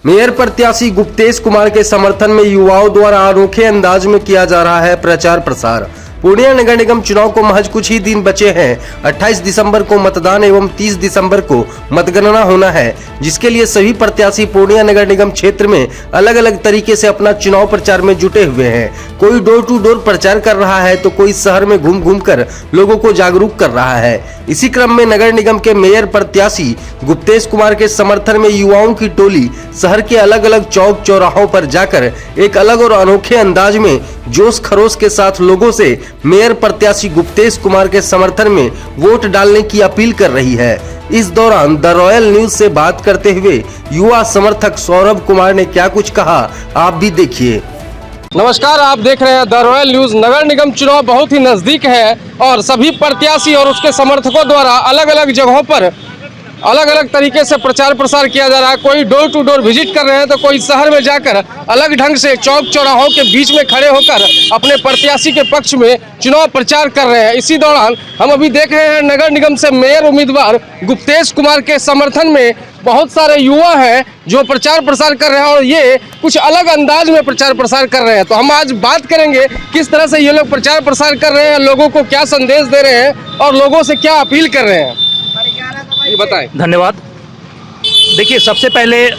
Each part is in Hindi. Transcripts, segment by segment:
मेयर प्रत्याशी गुप्तेश कुमार के समर्थन में युवाओं द्वारा अनोखे अंदाज में किया जा रहा है प्रचार प्रसार। पूर्णिया नगर निगम चुनाव को महज कुछ ही दिन बचे हैं। 28 दिसंबर को मतदान एवं 30 दिसंबर को मतगणना होना है, जिसके लिए सभी प्रत्याशी पूर्णिया नगर निगम क्षेत्र में अलग अलग तरीके से अपना चुनाव प्रचार में जुटे हुए हैं। कोई डोर टू डोर प्रचार कर रहा है तो कोई शहर में घूम घूम कर लोगों को जागरूक कर रहा है। इसी क्रम में नगर निगम के मेयर प्रत्याशी गुप्तेश कुमार के समर्थन में युवाओं की टोली शहर के अलग अलग चौक चौराहों पर जाकर एक अलग और अनोखे अंदाज में जोश खरोश के साथ लोगों से मेयर प्रत्याशी गुप्तेश कुमार के समर्थन में वोट डालने की अपील कर रही है। इस दौरान द रॉयल न्यूज से बात करते हुए युवा समर्थक सौरभ कुमार ने क्या कुछ कहा, आप भी देखिए। नमस्कार, आप देख रहे हैं द रॉयल न्यूज। नगर निगम चुनाव बहुत ही नजदीक है और सभी प्रत्याशी और उसके समर्थकों द्वारा अलग अलग जगहों पर अलग अलग तरीके से प्रचार प्रसार किया जा रहा है। कोई डोर टू डोर विजिट कर रहे हैं तो कोई शहर में जाकर अलग ढंग से चौक चौराहों के बीच में खड़े होकर अपने प्रत्याशी के पक्ष में चुनाव प्रचार कर रहे हैं। इसी दौरान हम अभी देख रहे हैं नगर निगम से मेयर उम्मीदवार गुप्तेश कुमार के समर्थन में बहुत सारे युवा हैं जो प्रचार प्रसार कर रहे हैं और ये कुछ अलग अंदाज में प्रचार प्रसार कर रहे हैं। तो हम आज बात करेंगे किस तरह से ये लोग प्रचार प्रसार कर रहे हैं, लोगों को क्या संदेश दे रहे हैं और लोगों से क्या अपील कर रहे हैं, ये बताएं। धन्यवाद। देखिए, सबसे पहले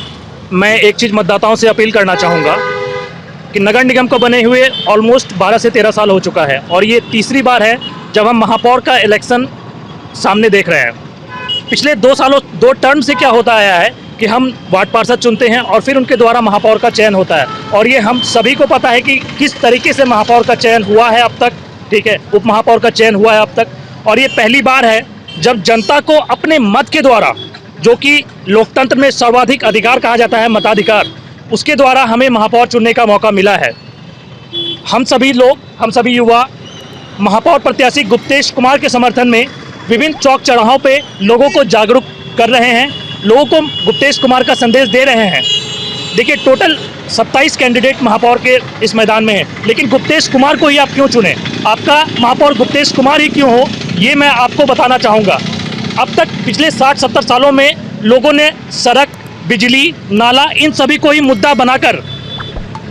मैं एक चीज़ मतदाताओं से अपील करना चाहूँगा कि नगर निगम को बने हुए ऑलमोस्ट 12 से 13 साल हो चुका है और ये तीसरी बार है जब हम महापौर का इलेक्शन सामने देख रहे हैं। पिछले 2 टर्म से क्या होता आया है कि हम वार्ड पार्षद चुनते हैं और फिर उनके द्वारा महापौर का चयन होता है और ये हम सभी को पता है कि किस तरीके से महापौर का चयन हुआ है अब तक, ठीक है, उप महापौर का चयन हुआ है अब तक। और ये पहली बार है जब जनता को अपने मत के द्वारा, जो कि लोकतंत्र में सर्वाधिक अधिकार कहा जाता है, मताधिकार, उसके द्वारा हमें महापौर चुनने का मौका मिला है। हम सभी युवा महापौर प्रत्याशी गुप्तेश कुमार के समर्थन में विभिन्न चौक चौराहों पे लोगों को जागरूक कर रहे हैं, लोगों को गुप्तेश कुमार का संदेश दे रहे हैं। देखिए, टोटल 27 कैंडिडेट महापौर के इस मैदान में हैं, लेकिन गुप्तेश कुमार को ही आप क्यों चुने, आपका महापौर गुप्तेश कुमार ही क्यों हो, ये मैं आपको बताना चाहूँगा। अब तक पिछले 60-70 सालों में लोगों ने सड़क, बिजली, नाला, इन सभी को ही मुद्दा बनाकर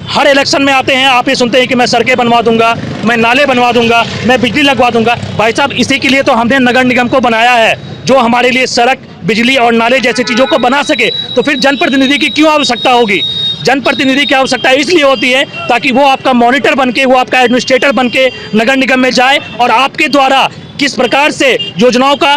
हर इलेक्शन में आते हैं। आप ये सुनते हैं कि मैं सड़कें बनवा दूंगा, मैं नाले बनवा दूंगा, मैं बिजली लगवा दूंगा। भाई साहब, इसी के लिए तो हमने नगर निगम को बनाया है, जो हमारे लिए सड़क, बिजली और नाले जैसी चीज़ों को बना सके। तो फिर जनप्रतिनिधि की क्यों आवश्यकता होगी? जनप्रतिनिधि की आवश्यकता इसलिए होती है ताकि वो आपका मॉनिटर बनके, वो आपका एडमिनिस्ट्रेटर बनके नगर निगम में जाए और आपके द्वारा किस प्रकार से योजनाओं का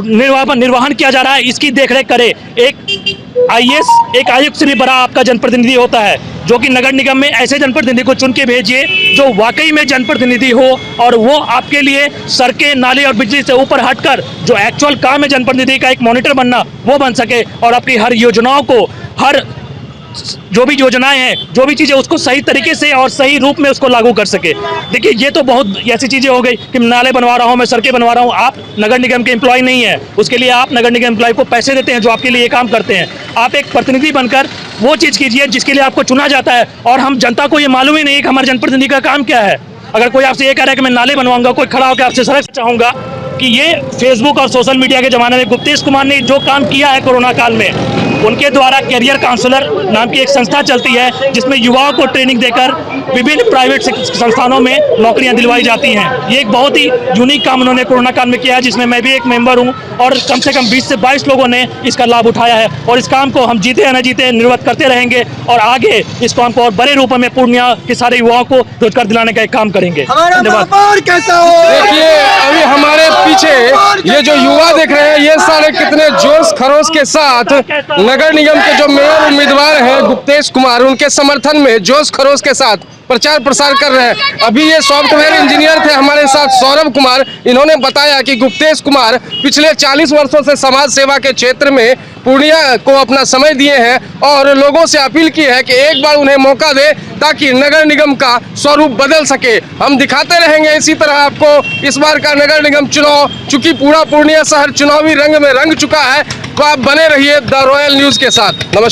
निर्वहन किया जा रहा है इसकी देखरेख करे। एक आईएएस, एक आयुक्त से भी बड़ा आपका जनप्रतिनिधि होता है, जो कि नगर निगम में ऐसे जनप्रतिनिधि को चुन के भेजिए जो वाकई में जनप्रतिनिधि हो और वो आपके लिए सड़कें, नाले और बिजली से ऊपर हटकर जो एक्चुअल काम है जनप्रतिनिधि का, एक मॉनिटर बनना, वो बन सके और आपकी हर योजनाओं को, हर जो भी योजनाएं हैं, जो भी चीज़ें, उसको सही तरीके से और सही रूप में उसको लागू कर सके। देखिए, ये तो बहुत ऐसी चीज़ें हो गई कि नाले बनवा रहा हूँ, मैं सड़कें बनवा रहा हूँ। आप नगर निगम के एम्प्लॉय नहीं है, उसके लिए आप नगर निगम एम्प्लॉय को पैसे देते हैं जो आपके लिए ये काम करते हैं। आप एक प्रतिनिधि बनकर वो चीज़ कीजिए जिसके लिए आपको चुना जाता है। और हम जनता को ये मालूम ही नहीं कि हमारे जनप्रतिनिधि का काम क्या है। अगर कोई आपसे ये कह रहा है कि मैं नाले बनवाऊंगा, कोई खड़ा होकर आपसे सड़क चाहूँगा कि ये फेसबुक और सोशल मीडिया के ज़माने में गुप्तेश कुमार ने जो काम किया है कोरोना काल में, उनके द्वारा कैरियर काउंसलर नाम की एक संस्था चलती है जिसमें युवाओं को ट्रेनिंग देकर विभिन्न प्राइवेट संस्थानों में नौकरियां दिलवाई जाती हैं। ये एक बहुत ही यूनिक काम उन्होंने कोरोना काल में किया है, जिसमें मैं भी एक मेंबर हूं और कम से कम 20 से 22 लोगों ने इसका लाभ उठाया है। और इस काम को हम जीते या न जीते निर्वत करते रहेंगे और आगे इस काम को और बड़े रूप में पूर्णिया के सारे युवाओं को रोजगार दिलाने का एक काम करेंगे। धन्यवाद। देखिए, अभी हमारे पीछे ये जो युवा देख रहे हैं, ये सारे कितने जोश खरोश के साथ नगर निगम के जो मेयर उम्मीदवार हैं गुप्तेश कुमार, उनके समर्थन में जोश खरोश के साथ प्रचार प्रसार कर रहे हैं। अभी ये सॉफ्टवेयर इंजीनियर थे हमारे साथ सौरभ कुमार, इन्होंने बताया कि गुप्तेश कुमार पिछले 40 वर्षों से समाज सेवा के क्षेत्र में पूर्णिया को अपना समय दिए हैं और लोगों से अपील की है कि एक बार उन्हें मौका दे ताकि नगर निगम का स्वरूप बदल सके। हम दिखाते रहेंगे इसी तरह आपको इस बार का नगर निगम चुनाव, चूंकि पूरा पूर्णिया शहर चुनावी रंग में रंग चुका है। तो आप बने रहिए द रॉयल न्यूज के साथ। नमस्कार।